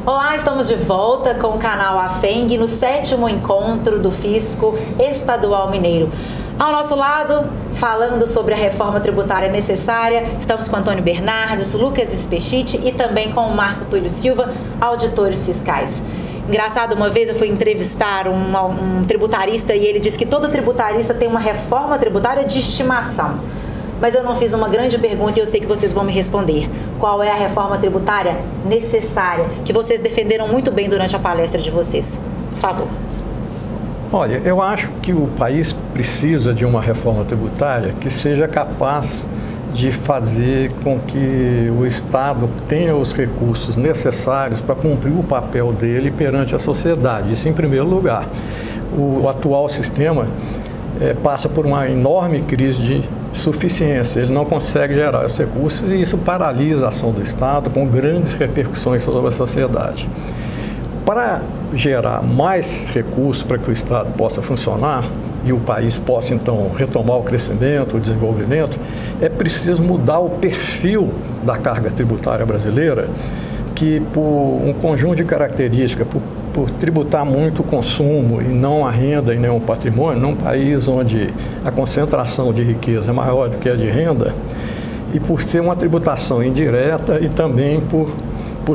Olá, estamos de volta com o canal AFENG no 7º encontro do Fisco Estadual Mineiro. Ao nosso lado, falando sobre a reforma tributária necessária, estamos com Antônio Bernardes, Lucas Spechit e também com o Marco Túlio Silva, auditores fiscais. Engraçado, uma vez eu fui entrevistar um tributarista e ele disse que todo tributarista tem uma reforma tributária de estimação. Mas eu não fiz uma grande pergunta e eu sei que vocês vão me responder. Qual é a reforma tributária necessária, que vocês defenderam muito bem durante a palestra de vocês? Por favor. Olha, eu acho que o país precisa de uma reforma tributária que seja capaz de fazer com que o Estado tenha os recursos necessários para cumprir o papel dele perante a sociedade. Isso em primeiro lugar. O atual sistema passa por uma enorme crise de suficiência, ele não consegue gerar os recursos e isso paralisa a ação do Estado com grandes repercussões sobre a sociedade. Para gerar mais recursos para que o Estado possa funcionar e o país possa então retomar o crescimento, o desenvolvimento, é preciso mudar o perfil da carga tributária brasileira, que por um conjunto de características, por tributar muito o consumo e não a renda e nem o patrimônio, num país onde a concentração de riqueza é maior do que a de renda, e por ser uma tributação indireta e também por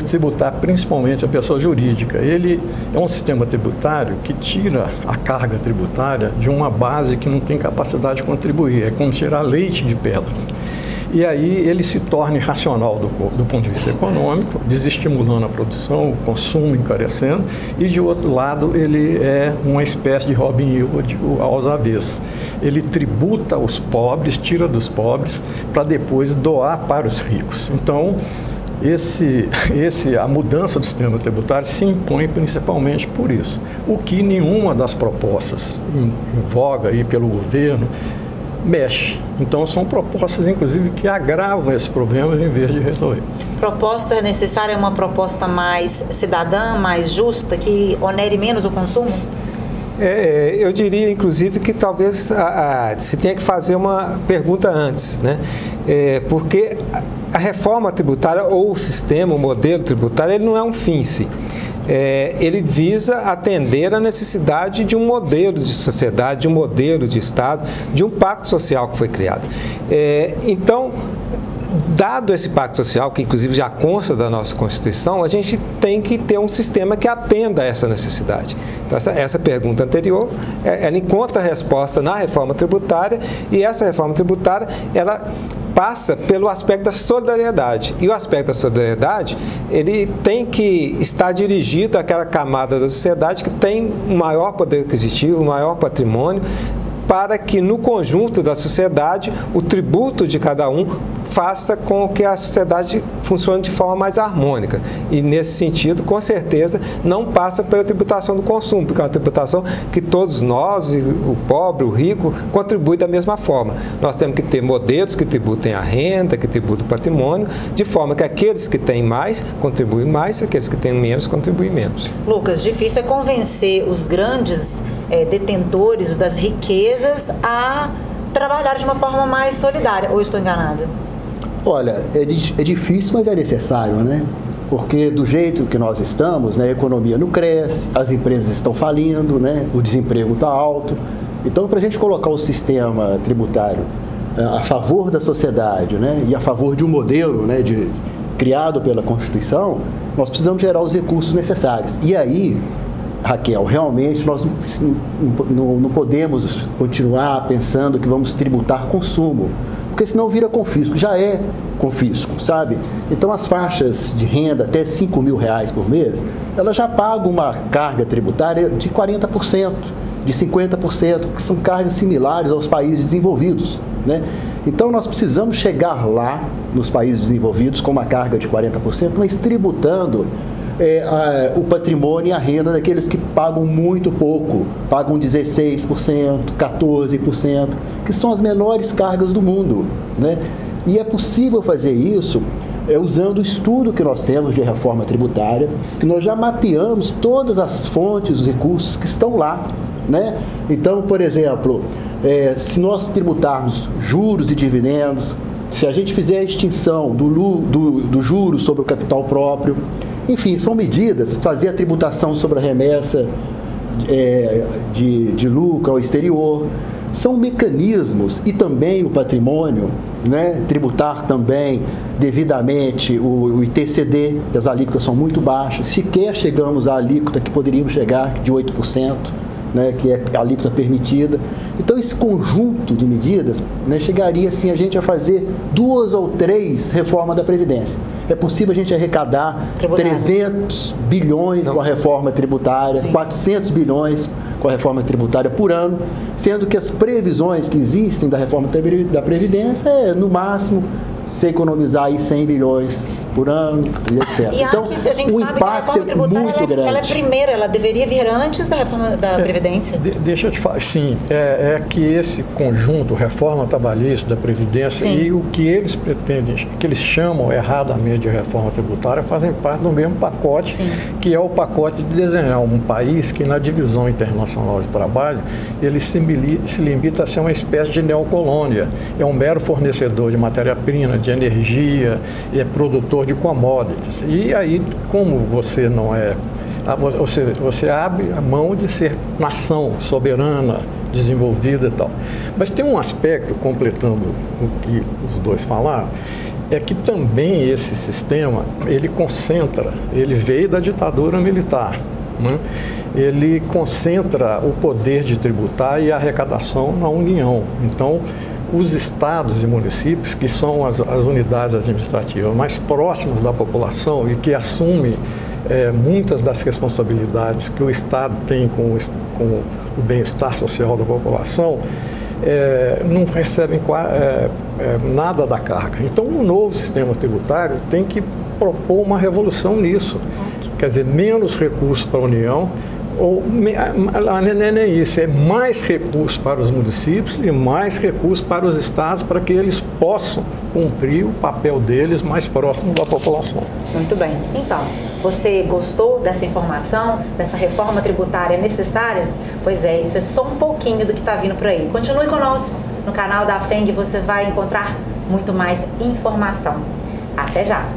tributar principalmente a pessoa jurídica. Ele é um sistema tributário que tira a carga tributária de uma base que não tem capacidade de contribuir, é como tirar leite de pedra. E aí ele se torna irracional do ponto de vista econômico, desestimulando a produção, o consumo encarecendo, e de outro lado ele é uma espécie de Robin Hood aos avessos. Ele tributa os pobres, tira dos pobres, para depois doar para os ricos. Então, a mudança do sistema tributário se impõe principalmente por isso. O que nenhuma das propostas em voga aí pelo governo mexe. Então, são propostas, inclusive, que agravam esses problemas em vez de resolver. Proposta necessária é uma proposta mais cidadã, mais justa, que onere menos o consumo? Eu diria, inclusive, que talvez se tenha que fazer uma pergunta antes, né? Porque a reforma tributária ou o sistema, o modelo tributário, ele não é um fim em si. Ele visa atender a necessidade de um modelo de sociedade, de um modelo de Estado, de um pacto social que foi criado. Então, dado esse pacto social, que inclusive já consta da nossa Constituição, a gente tem que ter um sistema que atenda a essa necessidade. Então, essa pergunta anterior, ela encontra a resposta na reforma tributária, e essa reforma tributária, ela passa pelo aspecto da solidariedade. E o aspecto da solidariedade, ele tem que estar dirigido àquela camada da sociedade que tem um maior poder aquisitivo, um maior patrimônio, para que no conjunto da sociedade o tributo de cada um faça com que a sociedade funcione de forma mais harmônica. E nesse sentido, com certeza, não passa pela tributação do consumo, porque é uma tributação que todos nós, o pobre, o rico, contribuem da mesma forma. Nós temos que ter modelos que tributem a renda, que tributem o patrimônio, de forma que aqueles que têm mais contribuem mais, aqueles que têm menos contribuem menos. Lucas, difícil é convencer os grandes detentores das riquezas a trabalhar de uma forma mais solidária, ou estou enganada? Olha, é difícil, mas é necessário, né? Porque do jeito que nós estamos, né, a economia não cresce, as empresas estão falindo, né, o desemprego está alto. Então, para a gente colocar o sistema tributário a favor da sociedade, né, e a favor de um modelo, né, criado pela Constituição, nós precisamos gerar os recursos necessários. E aí, Raquel, realmente nós não podemos continuar pensando que vamos tributar consumo, porque senão vira confisco, já é confisco, sabe? Então as faixas de renda até R$5.000 por mês, elas já pagam uma carga tributária de 40%, de 50%, que são cargas similares aos países desenvolvidos, né? Então nós precisamos chegar lá, nos países desenvolvidos, com uma carga de 40%, mas tributando o patrimônio e a renda daqueles que pagam muito pouco, pagam 16%, 14%, que são as menores cargas do mundo, né? E é possível fazer isso usando o estudo que nós temos de reforma tributária, que nós já mapeamos todas as fontes, os recursos que estão lá, né? Então, por exemplo, se nós tributarmos juros e dividendos, se a gente fizer a extinção do juro sobre o capital próprio, Enfim, são medidas, fazer a tributação sobre a remessa de lucro ao exterior, são mecanismos, e também o patrimônio, né? Tributar também devidamente o ITCD, que as alíquotas são muito baixas, sequer chegamos à alíquota que poderíamos chegar de 8%, né? Que é a alíquota permitida. Então, esse conjunto de medidas, né, chegaria assim a gente a fazer 2 ou 3 reformas da Previdência. É possível a gente arrecadar 300 bilhões com a reforma tributária, 400 bilhões com a reforma tributária por ano, sendo que as previsões que existem da reforma da Previdência é, no máximo, se economizar aí 100 bilhões por ano, e etc. E então, a gente o sabe que a impacto reforma tributária é muito grande. Ela é primeira, ela deveria vir antes da reforma da Previdência. Deixa eu te falar, sim, é que esse conjunto, reforma trabalhista, da Previdência, sim, e o que eles pretendem, que eles chamam erradamente de reforma tributária, fazem parte do mesmo pacote, sim, que é o pacote de desenhar um país que, na divisão internacional de trabalho, ele se limita a ser uma espécie de neocolônia. É um mero fornecedor de matéria-prima, de energia, é produtor de commodities. E aí, como você não é... Você abre a mão de ser nação soberana, desenvolvida e tal. Mas tem um aspecto, completando o que os dois falaram, é que também esse sistema, ele concentra, ele veio da ditadura militar, né? Ele concentra o poder de tributar e a arrecadação na União. Então, os estados e municípios, que são as unidades administrativas mais próximas da população e que assumem muitas das responsabilidades que o Estado tem com o bem-estar social da população, não recebem nada da carga. Então, o novo sistema tributário tem que propor uma revolução nisso. Quer dizer, menos recursos para a União, ou não é isso, é mais recursos para os municípios e mais recursos para os estados para que eles possam cumprir o papel deles mais próximo da população. Muito bem. Então, você gostou dessa informação, dessa reforma tributária necessária? Pois é, isso é só um pouquinho do que está vindo por aí. Continue conosco no canal da FENG, você vai encontrar muito mais informação. Até já!